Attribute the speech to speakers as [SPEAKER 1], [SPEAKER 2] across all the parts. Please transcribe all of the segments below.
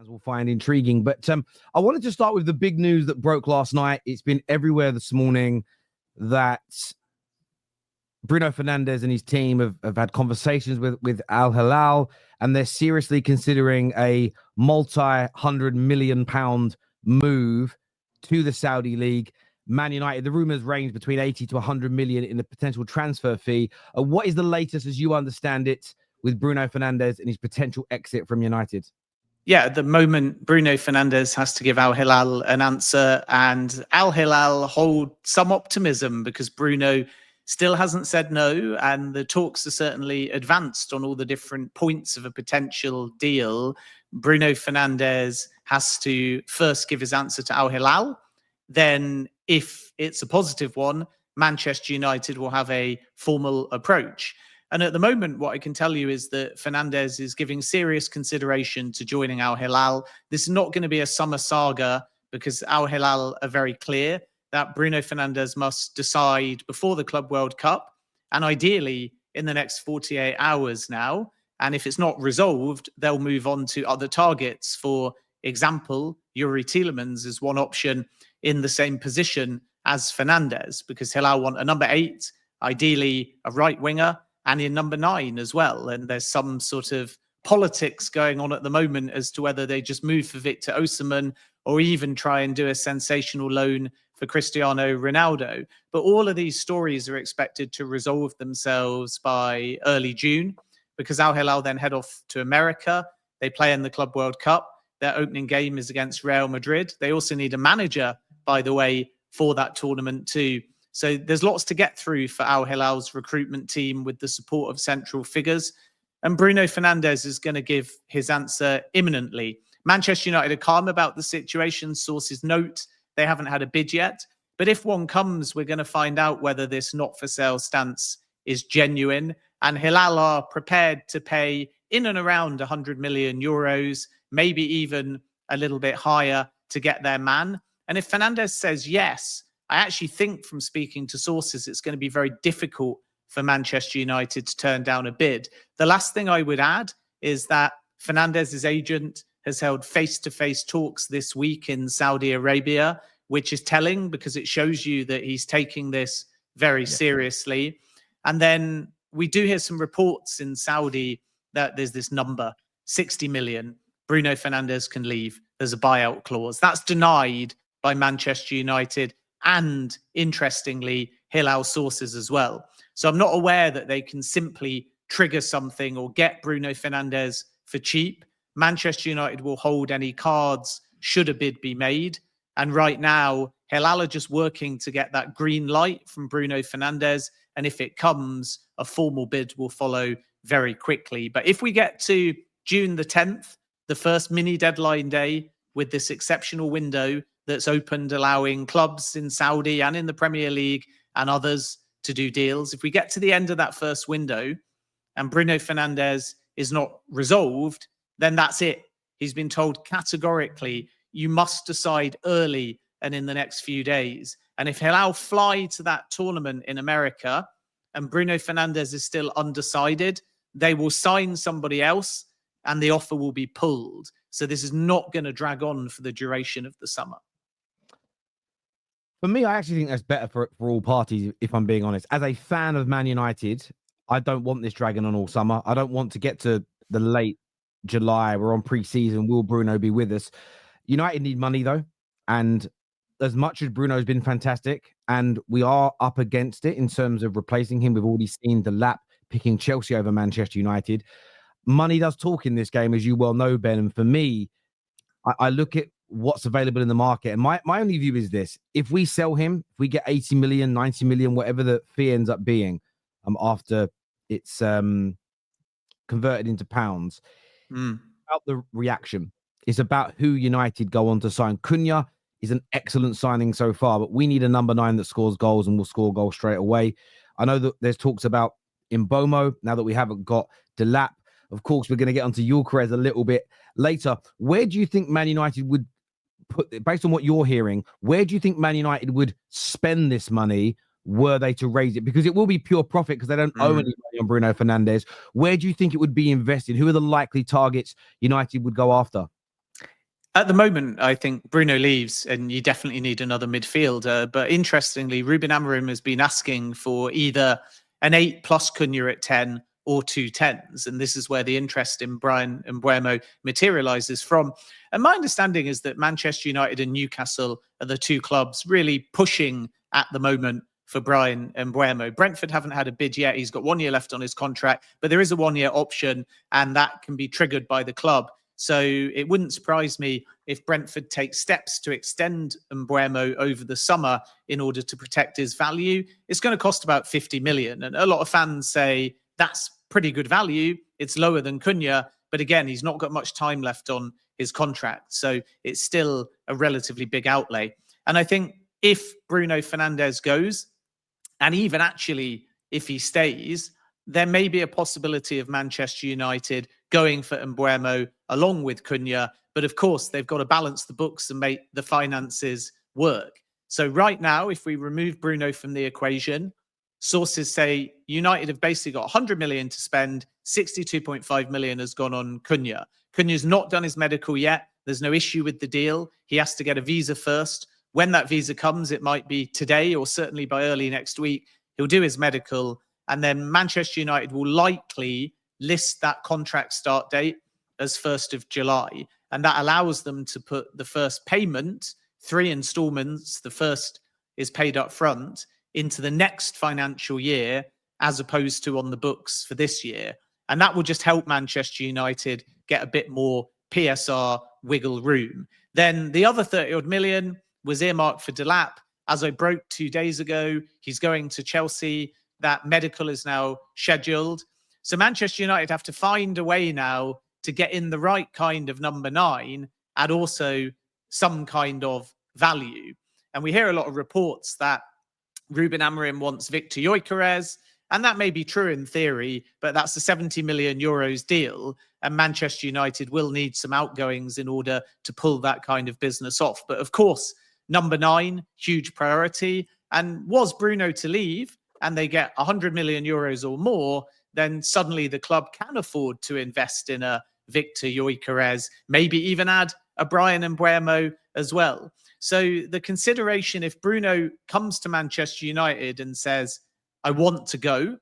[SPEAKER 1] fans will find intriguing. But I wanted to start with the big news that broke last night. It's been everywhere this morning that Bruno Fernandes and his team have had conversations with Al-Hilal, and they're seriously considering a multi-100 million-pound move to the Saudi League. Man United, the rumours range between 80 to 100 million in the potential transfer fee. What is the latest, as you understand it, with Bruno Fernandes and his potential exit from United?
[SPEAKER 2] Yeah, at the moment, Bruno Fernandes has to give Al-Hilal an answer, and Al-Hilal hold some optimism because Bruno still hasn't said no, and the talks are certainly advanced on all the different points of a potential deal. Bruno Fernandes has to first give his answer to Al-Hilal. Then, if it's a positive one, Manchester United will have a formal approach. And at the moment, what I can tell you is that Fernandes is giving serious consideration to joining Al-Hilal. This is not going to be a summer saga because Al-Hilal are very clear that Bruno Fernandes must decide before the Club World Cup and ideally in the next 48 hours now. And if it's not resolved, they'll move on to other targets. For example, Yuri Tielemans is one option in the same position as Fernandes because Hilal want a number 8, ideally a right winger, and in number 9 as well. And there's some sort of politics going on at the moment as to whether they just move for Victor Osimhen or even try and do a sensational loan for Cristiano Ronaldo. But all of these stories are expected to resolve themselves by early June because Al-Hilal then head off to America. They play in the Club World Cup. Their opening game is against Real Madrid. They also need a manager, by the way, for that tournament too. So there's lots to get through for Al-Hilal's recruitment team with the support of central figures. And Bruno Fernandes is going to give his answer imminently. Manchester United are calm about the situation. Sources note they haven't had a bid yet. But if one comes, we're going to find out whether this not-for-sale stance is genuine. And Hilal are prepared to pay in and around 100 million euros, maybe even a little bit higher to get their man. And if Fernandes says yes, I actually think from speaking to sources, it's going to be very difficult for Manchester United to turn down a bid. The last thing I would add is that Fernandes' agent has held face-to-face talks this week in Saudi Arabia, which is telling because it shows you that he's taking this very seriously. And then we do hear some reports in Saudi that there's this number, 60 million. Bruno Fernandes can leave. There's a buyout clause. That's denied by Manchester United and, interestingly, Hilal sources as well. So I'm not aware that they can simply trigger something or get Bruno Fernandes for cheap. Manchester United will hold any cards should a bid be made. And right now, Hilal are just working to get that green light from Bruno Fernandes. And if it comes, a formal bid will follow very quickly. But if we get to June the 10th, the first mini deadline day with this exceptional window that's opened, allowing clubs in Saudi and in the Premier League and others to do deals. If we get to the end of that first window and Bruno Fernandes is not resolved, then that's it. He's been told categorically, you must decide early and in the next few days. And if Hilal fly to that tournament in America and Bruno Fernandes is still undecided, they will sign somebody else and the offer will be pulled. So this is not going to drag on for the duration of the summer.
[SPEAKER 1] For me, I actually think that's better for all parties, if I'm being honest. As a fan of Man United, I don't want this dragging on all summer. I don't want to get to the late July. We're on pre-season. Will Bruno be with us? United need money, though. And as much as Bruno's been fantastic, and we are up against it in terms of replacing him, we've already seen the lap picking Chelsea over Manchester United. Money does talk in this game, as you well know, Ben. And for me, I look at what's available in the market. And my only view is this. If we sell him, if we get 80 million, 90 million, whatever the fee ends up being after it's converted into pounds, about the reaction. It's about who United go on to sign. Cunha is an excellent signing so far, but we need a number 9 that scores goals and will score goals straight away. I know that there's talks about Mbomo now that we haven't got Delap. Of course, we're going to get onto Gyökeres a little bit later. Where do you think Man United would put, based on what you're hearing, where do you think Man United would spend this money were they to raise it? Because it will be pure profit because they don't owe any money on Bruno Fernandes. Where do you think it would be invested? Who are the likely targets United would go after?
[SPEAKER 2] At the moment, I think Bruno leaves and you definitely need another midfielder. But interestingly, Ruben Amorim has been asking for either an 8 plus Cunha at 10 or 2 10s. And this is where the interest in Brian Mbeumo materialises from. And my understanding is that Manchester United and Newcastle are the two clubs really pushing at the moment for Brian Mbeumo. Brentford haven't had a bid yet. He's got 1 year left on his contract, but there is a 1 year option and that can be triggered by the club. So it wouldn't surprise me if Brentford takes steps to extend Mbeumo over the summer in order to protect his value. It's going to cost about 50 million. And a lot of fans say that's pretty good value. It's lower than Cunha. But again, he's not got much time left on his contract. So it's still a relatively big outlay. And I think if Bruno Fernandes goes, and even actually if he stays, there may be a possibility of Manchester United going for Mbeumo along with Cunha. But of course, they've got to balance the books and make the finances work. So right now, if we remove Bruno from the equation, sources say United have basically got 100 million to spend. 62.5 million has gone on Cunha. Cunha's not done his medical yet. There's no issue with the deal. He has to get a visa first. When that visa comes, it might be today or certainly by early next week. He'll do his medical. And then Manchester United will likely list that contract start date as 1st of July. And that allows them to put the first payment, 3 installments, the first is paid up front, into the next financial year, as opposed to on the books for this year. And that will just help Manchester United get a bit more PSR wiggle room. Then the other 30 odd million was earmarked for Delap. As I broke 2 days ago, he's going to Chelsea. That medical is now scheduled. So Manchester United have to find a way now to get in the right kind of number 9 and also some kind of value. And we hear a lot of reports that Ruben Amorim wants Victor Gyökeres, and that may be true in theory, but that's a 70 million euros deal. And Manchester United will need some outgoings in order to pull that kind of business off. But of course, number 9, huge priority. And was Bruno to leave and they get 100 million euros or more, then suddenly the club can afford to invest in a Victor Gyökeres, maybe even add a Brian Mbeumo as well. So the consideration, if Bruno comes to Manchester United and says, I want to go,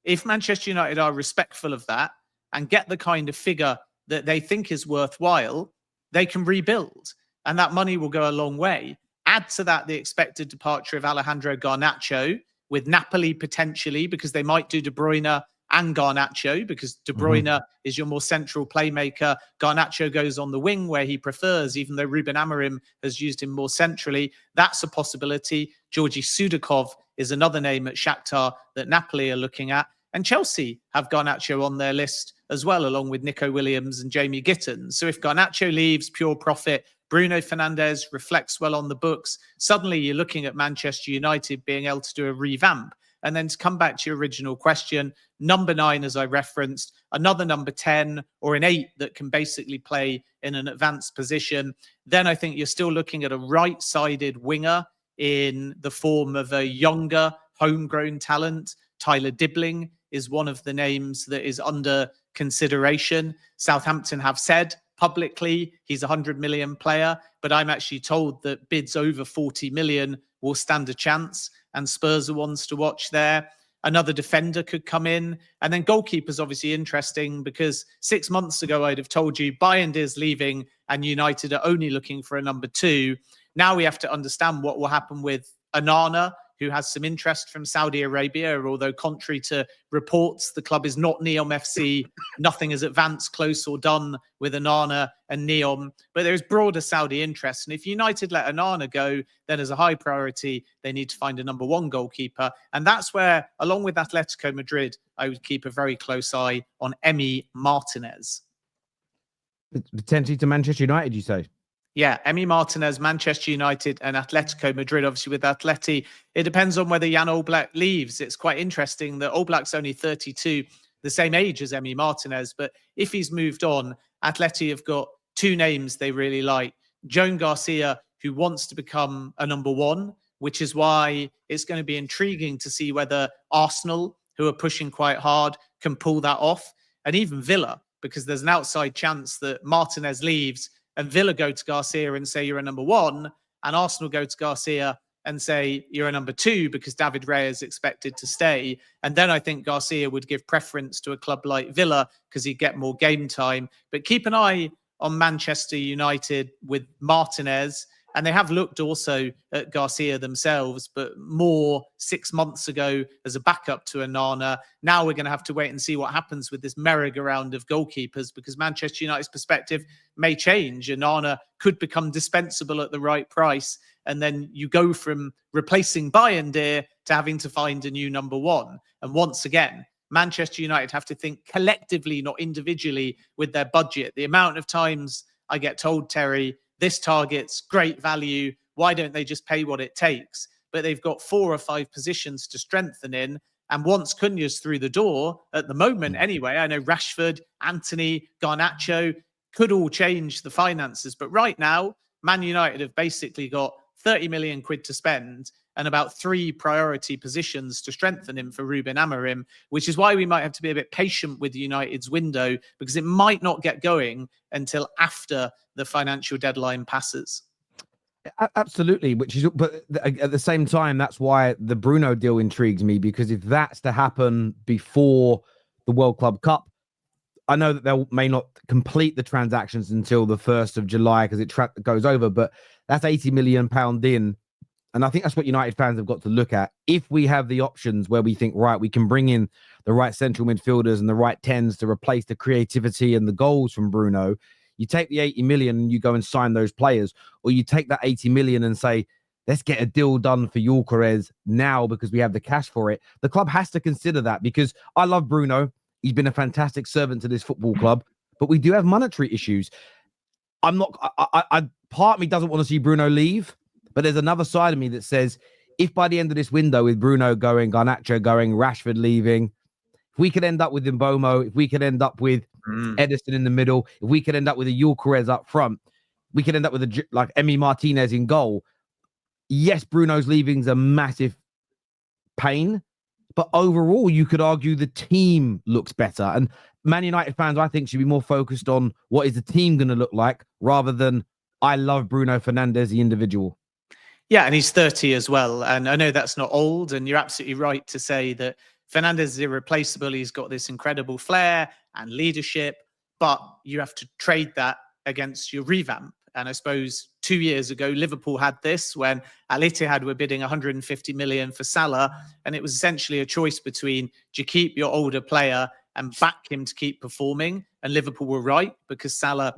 [SPEAKER 2] if Manchester United are respectful of that and get the kind of figure that they think is worthwhile, they can rebuild. And that money will go a long way. Add to that the expected departure of Alejandro Garnacho, with Napoli potentially, because they might do De Bruyne and Garnacho, because De Bruyne is your more central playmaker. Garnacho goes on the wing where he prefers, even though Ruben Amorim has used him more centrally. That's a possibility. Georgi Sudakov is another name at Shakhtar that Napoli are looking at. And Chelsea have Garnacho on their list as well, along with Nico Williams and Jamie Gittins. So if Garnacho leaves, pure profit. Bruno Fernandes reflects well on the books. Suddenly you're looking at Manchester United being able to do a revamp. And then to come back to your original question, number 9, as I referenced, another number 10 or an 8 that can basically play in an advanced position. Then I think you're still looking at a right-sided winger in the form of a younger, homegrown talent. Tyler Dibbling is one of the names that is under consideration. Southampton have said publicly he's a 100 million player, but I'm actually told that bids over 40 million will stand a chance, and Spurs are ones to watch there. Another defender could come in. And then goalkeeper's obviously interesting, because 6 months ago I'd have told you Bayern is leaving and United are only looking for a number 2. Now we have to understand what will happen with Onana, who has some interest from Saudi Arabia, although contrary to reports, the club is not Neom FC. Nothing is advanced, close or done with Onana and Neom. But there's broader Saudi interest. And if United let Onana go, then as a high priority, they need to find a number 1 goalkeeper. And that's where, along with Atletico Madrid, I would keep a very close eye on Emi Martinez.
[SPEAKER 1] Potentially to Manchester United, you say?
[SPEAKER 2] Yeah, Emi Martinez, Manchester United and Atletico Madrid. Obviously with Atleti, it depends on whether Jan Oblak leaves. It's quite interesting that Oblak's only 32, the same age as Emi Martinez. But if he's moved on, Atleti have got 2 names they really like. Joan Garcia, who wants to become a number 1, which is why it's going to be intriguing to see whether Arsenal, who are pushing quite hard, can pull that off. And even Villa, because there's an outside chance that Martinez leaves and Villa go to Garcia and say you're a number one, and Arsenal go to Garcia and say you're a number two because David Raya is expected to stay. And then I think Garcia would give preference to a club like Villa because he'd get more game time. But keep an eye on Manchester United with Martinez. And they have looked also at Garcia themselves, but more 6 months ago as a backup to Onana. Now we're going to have to wait and see what happens with this merry-go-round of goalkeepers, because Manchester United's perspective may change. Onana could become dispensable at the right price. And then you go from replacing Bayern to having to find a new number one. And once again, Manchester United have to think collectively, not individually, with their budget. The amount of times I get told, Terry, this target's great value, why don't they just pay what it takes? But they've got 4 or 5 positions to strengthen in. And once Cunha's through the door, at the moment anyway, I know Rashford, Anthony, Garnacho could all change the finances. But right now, Man United have basically got 30 million quid to spend and about 3 priority positions to strengthen him for Ruben Amorim, which is why we might have to be a bit patient with United's window, because it might not get going until after the financial deadline passes.
[SPEAKER 1] Absolutely, but at the same time, that's why the Bruno deal intrigues me, because if that's to happen before the World Club Cup, I know that they may not complete the transactions until the 1st of July because it goes over, but that's £80 million in. And I think that's what United fans have got to look at. If we have the options where we think, right, we can bring in the right central midfielders and the right 10s to replace the creativity and the goals from Bruno, you take the 80 million and you go and sign those players, or you take that 80 million and say, let's get a deal done for Gyökeres now because we have the cash for it. The club has to consider that, because I love Bruno. He's been a fantastic servant to this football club, but we do have monetary issues. Part of me doesn't want to see Bruno leave, but there's another side of me that says, if by the end of this window, with Bruno going, Garnacho going, Rashford leaving, if we could end up with Mbomo, if we could end up with Edison in the middle, if we could end up with a Gyökeres up front, we could end up with Emi Martinez in goal. Yes, Bruno's leaving's a massive pain, but overall, you could argue the team looks better. And Man United fans, I think, should be more focused on what is the team going to look like, rather than I love Bruno Fernandes, the individual.
[SPEAKER 2] Yeah, and he's 30 as well. And I know that's not old, and you're absolutely right to say that Fernandes is irreplaceable. He's got this incredible flair and leadership, but you have to trade that against your revamp. And I suppose 2 years ago, Liverpool had this when Al-Hilal were bidding 150 million for Salah. And it was essentially a choice between, do you keep your older player and back him to keep performing? And Liverpool were right, because Salah,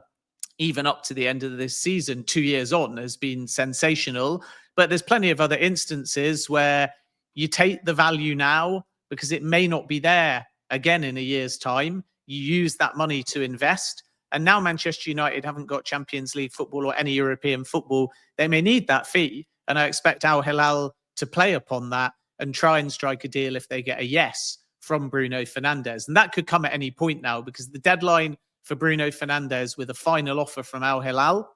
[SPEAKER 2] even up to the end of this season, 2 years on, has been sensational. But there's plenty of other instances where you take the value now because it may not be there again in a year's time. You use that money to invest. And now Manchester United haven't got Champions League football or any European football. They may need that fee. And I expect Al-Hilal to play upon that and try and strike a deal if they get a yes from Bruno Fernandes. And that could come at any point now, because the deadline for Bruno Fernandes with a final offer from Al-Hilal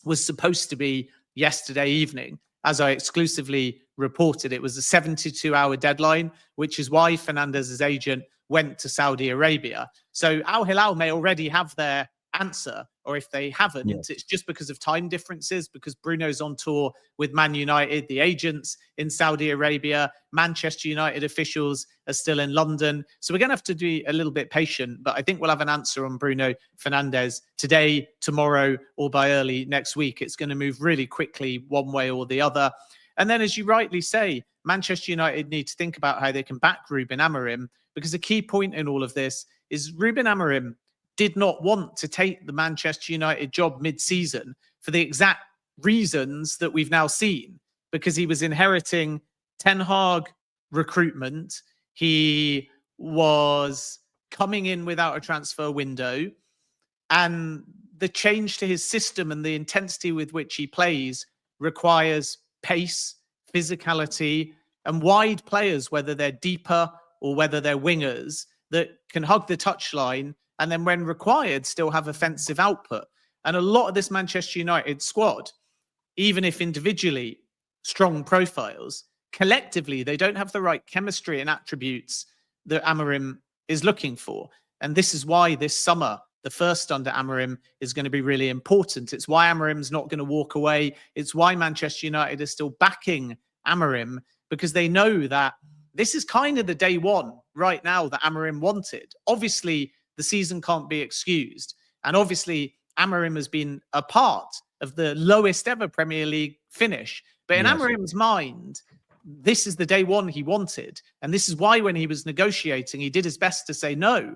[SPEAKER 2] was supposed to be yesterday evening. As I exclusively reported, it was a 72-hour deadline, which is why Fernandez's agent went to Saudi Arabia. So Al-Hilal may already have their answer, or if they haven't, it's just because of time differences, because Bruno's on tour with Man United, the agents in Saudi Arabia, Manchester United officials are still in London. So we're going to have to be a little bit patient, but I think we'll have an answer on Bruno Fernandes today, tomorrow, or by early next week. It's going to move really quickly one way or the other. And then, as you rightly say, Manchester United need to think about how they can back Ruben Amorim, because a key point in all of this is Ruben Amorim did not want to take the Manchester United job mid-season for the exact reasons that we've now seen, because he was inheriting Ten Hag recruitment. He was coming in without a transfer window, and the change to his system and the intensity with which he plays requires pace, physicality, and wide players, whether they're deeper or whether they're wingers, that can hug the touchline and then, when required, still have offensive output. And a lot of this Manchester United squad, even if individually strong profiles, collectively, they don't have the right chemistry and attributes that Amorim is looking for. And this is why this summer, the first under Amorim, is going to be really important. It's why Amorim's not going to walk away. It's why Manchester United is still backing Amorim, because they know that this is kind of the day one right now that Amorim wanted. Obviously, the season can't be excused. And obviously, Amorim has been a part of the lowest ever Premier League finish. But in Amorim's mind, this is the day one he wanted. And this is why when he was negotiating, he did his best to say, no,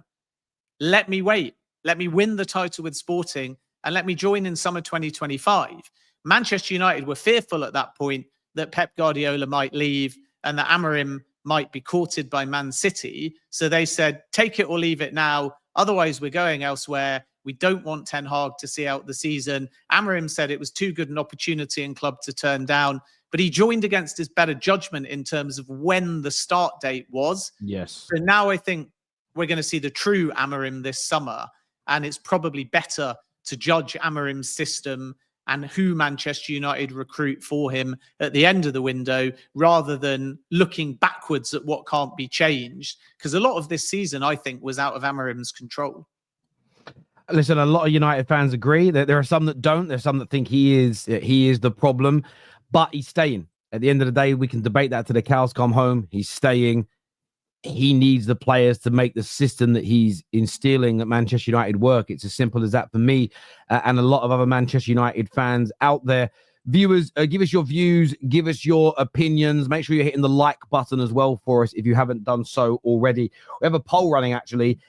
[SPEAKER 2] let me wait. Let me win the title with Sporting and let me join in summer 2025. Manchester United were fearful at that point that Pep Guardiola might leave and that Amorim might be courted by Man City. So they said, take it or leave it now. Otherwise, we're going elsewhere. We don't want Ten Hag to see out the season. Amorim said it was too good an opportunity and club to turn down, but he joined against his better judgment in terms of when the start date was.
[SPEAKER 1] Yes.
[SPEAKER 2] So now I think we're going to see the true Amorim this summer, and it's probably better to judge Amorim's system and who Manchester United recruit for him at the end of the window, rather than looking backwards at what can't be changed. Because a lot of this season, I think, was out of Amorim's control.
[SPEAKER 1] Listen, a lot of United fans agree that there are some that don't. There's some that think he is the problem, but he's staying. At the end of the day, we can debate that till the cows come home. He's staying. He needs the players to make the system that he's instilling at Manchester United work. It's as simple as that for me and a lot of other Manchester United fans out there. Viewers, give us your views, give us your opinions. Make sure you're hitting the like button as well for us if you haven't done so already. We have a poll running, actually.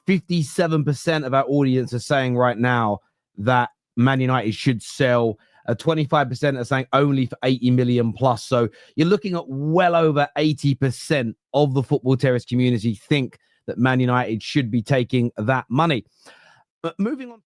[SPEAKER 1] 57% of our audience are saying right now that Man United should sell. 25% are saying only for 80 million plus. So you're looking at well over 80% of the Football Terrace community think that Man United should be taking that money. But moving on.